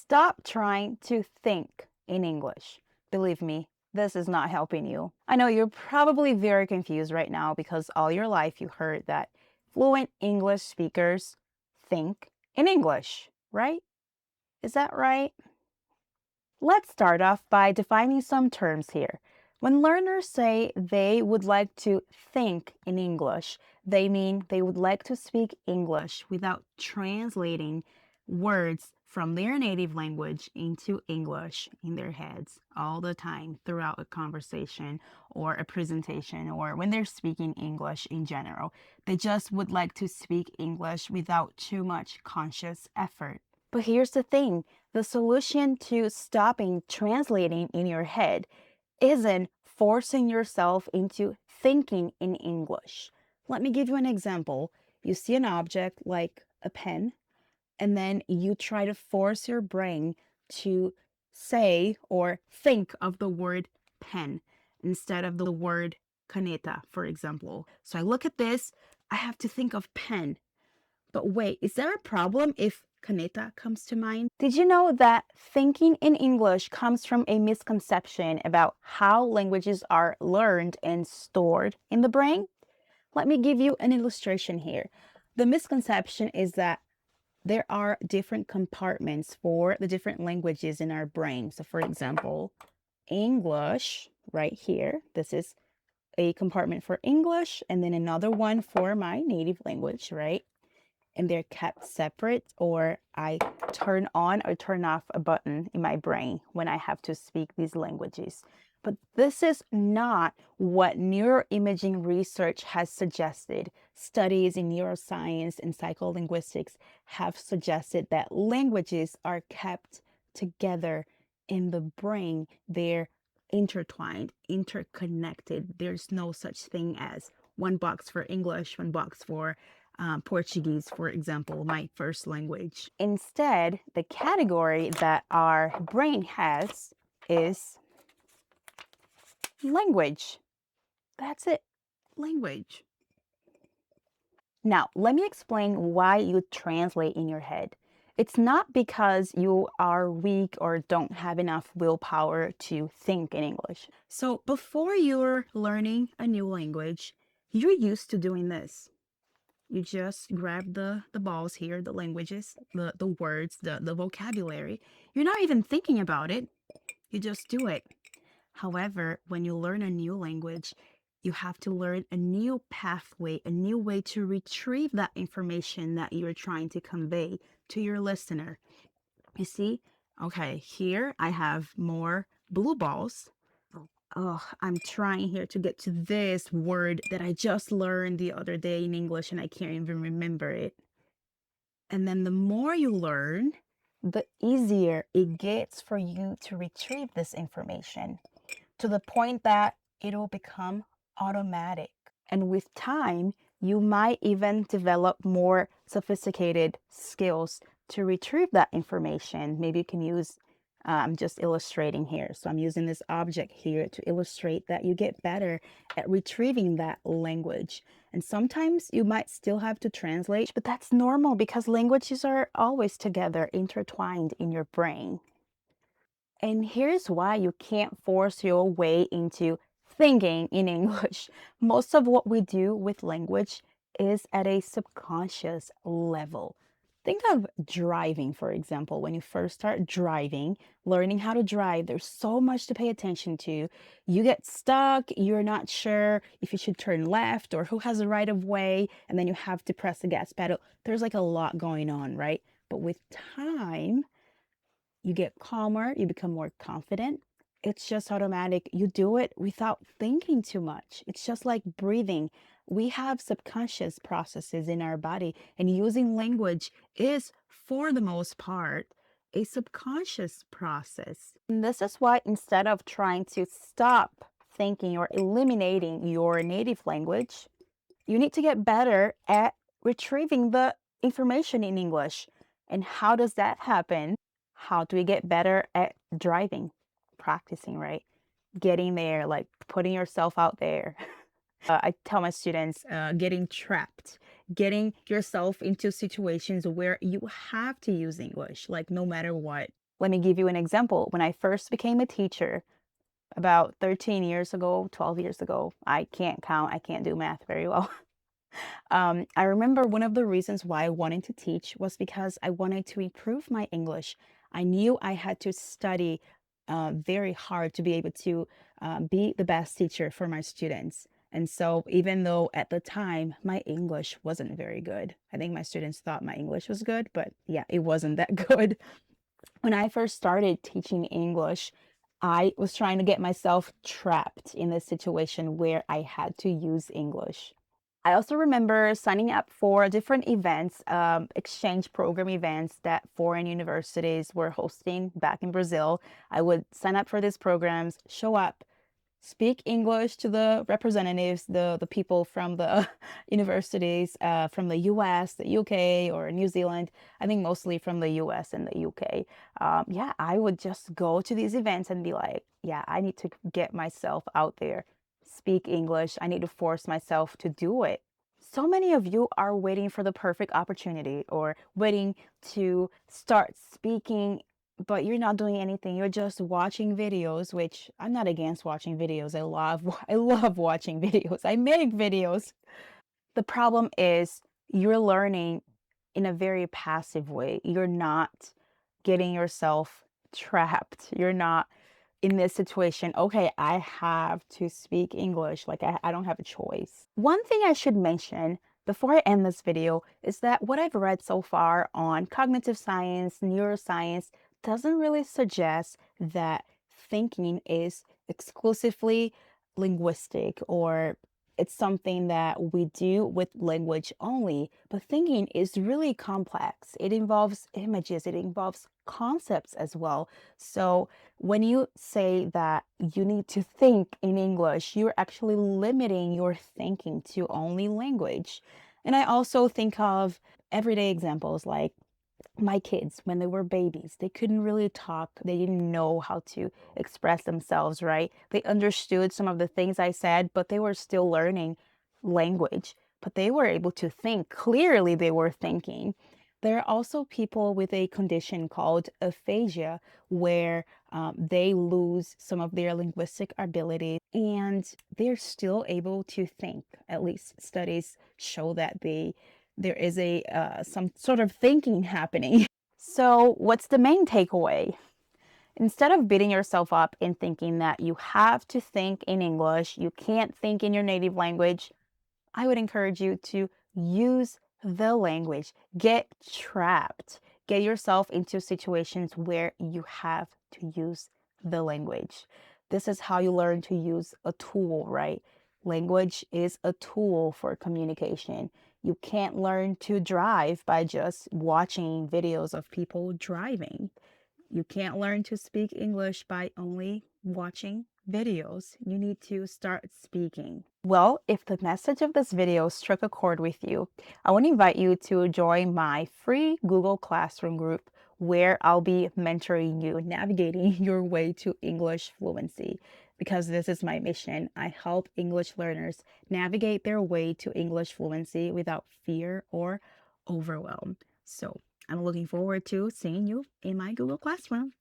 Stop trying to think in English. Believe me, this is not helping you. I know you're probably very confused right now because all your life you heard that fluent English speakers think in English, right? Is that right? Let's start off by defining some terms here. When learners say they would like to think in English, they mean they would like to speak English without translating words from their native language into English in their heads all the time throughout a conversation or a presentation or when they're speaking English in general. They just would like to speak English without too much conscious effort. But here's the thing, the solution to stopping translating in your head isn't forcing yourself into thinking in English. Let me give you an example. You see an object like a pen, and then you try to force your brain to say or think of the word pen instead of the word caneta, for example. So I look at this, I have to think of pen. But wait, is there a problem if caneta comes to mind? Did you know that thinking in English comes from a misconception about how languages are learned and stored in the brain? Let me give you an illustration here. The misconception is that there are different compartments for the different languages in our brain. So for example, English right here, this is a compartment for English and then another one for my native language, right? And they're kept separate, or I turn on or turn off a button in my brain when I have to speak these languages. But this is not what neuroimaging research has suggested. Studies in neuroscience and psycholinguistics have suggested that languages are kept together in the brain. They're intertwined, interconnected. There's no such thing as one box for English, one box for Portuguese, for example, my first language. Instead, the category that our brain has is language. That's it, language. Now, let me explain why you translate in your head. It's not because you are weak or don't have enough willpower to think in English. So, before you're learning a new language, you're used to doing this. You just grab the balls here, the languages, the words, the vocabulary. You're not even thinking about it. You just do it. However, when you learn a new language, you have to learn a new pathway, a new way to retrieve that information that you're trying to convey to your listener. You see? Okay, here I have more blue balls. Oh, I'm trying here to get to this word that I just learned the other day in English and I can't even remember it. And then the more you learn, the easier it gets for you to retrieve this information to the point that it'll become automatic. And with time, you might even develop more sophisticated skills to retrieve that information. Maybe you can use, I'm just illustrating here. So I'm using this object here to illustrate that you get better at retrieving that language. And sometimes you might still have to translate, but that's normal because languages are always together, intertwined in your brain. And here's why you can't force your way into thinking in English. Most of what we do with language is at a subconscious level. Think of driving, for example. When you first start driving, learning how to drive, there's so much to pay attention to. You get stuck, you're not sure if you should turn left or who has the right of way, and then you have to press the gas pedal. There's like a lot going on, right? But with time, you get calmer, you become more confident. It's just automatic. You do it without thinking too much. It's just like breathing. We have subconscious processes in our body, and using language is, for the most part, a subconscious process. And this is why instead of trying to stop thinking or eliminating your native language, you need to get better at retrieving the information in English. And how does that happen? How do we get better at driving? Practicing, right? Getting there, like putting yourself out there. I tell my students, getting trapped, getting yourself into situations where you have to use English, like no matter what. Let me give you an example. When I first became a teacher about 13 years ago, 12 years ago, I can't count, I can't do math very well. I remember one of the reasons why I wanted to teach was because I wanted to improve my English. I knew I had to study very hard to be able to be the best teacher for my students. And so, even though at the time my English wasn't very good, I think my students thought my English was good, but yeah, it wasn't that good. When I first started teaching English, I was trying to get myself trapped in a situation where I had to use English. I also remember signing up for different events, exchange program events that foreign universities were hosting back in Brazil. I would sign up for these programs, show up, speak English to the representatives, the people from the universities, from the US, the UK, or New Zealand. I think mostly from the US and the UK. Yeah, I would just go to these events and be like, yeah, I need to get myself out there, speak English. I need to force myself to do it. So many of you are waiting for the perfect opportunity or waiting to start speaking, but you're not doing anything. You're just watching videos, which I'm not against watching videos. I love watching videos. I make videos. The problem is you're learning in a very passive way. You're not getting yourself trapped. You're not in this situation, okay, I have to speak English. Like I don't have a choice. One thing I should mention before I end this video is that what I've read so far on cognitive science, neuroscience, doesn't really suggest that thinking is exclusively linguistic or it's something that we do with language only, but thinking is really complex. It involves images, it involves concepts as well. So when you say that you need to think in English, you're actually limiting your thinking to only language. And I also think of everyday examples like my kids when they were babies, they couldn't really talk. They didn't know how to express themselves, right? They understood some of the things I said, but they were still learning language. But they were able to think. Clearly, they were thinking. There are also people with a condition called aphasia, where they lose some of their linguistic ability and they're still able to think. At least studies show that there is a some sort of thinking happening. So, what's the main takeaway? Instead of beating yourself up and thinking that you have to think in English, you can't think in your native language, I would encourage you to use the language. Get trapped. Get yourself into situations where you have to use the language. This is how you learn to use a tool, right? Language is a tool for communication. You can't learn to drive by just watching videos of people driving. You can't learn to speak English by only watching videos. You need to start speaking. Well, if the message of this video struck a chord with you, I want to invite you to join my free Google Classroom group where I'll be mentoring you, navigating your way to English fluency. Because this is my mission. I help English learners navigate their way to English fluency without fear or overwhelm. So I'm looking forward to seeing you in my Google Classroom.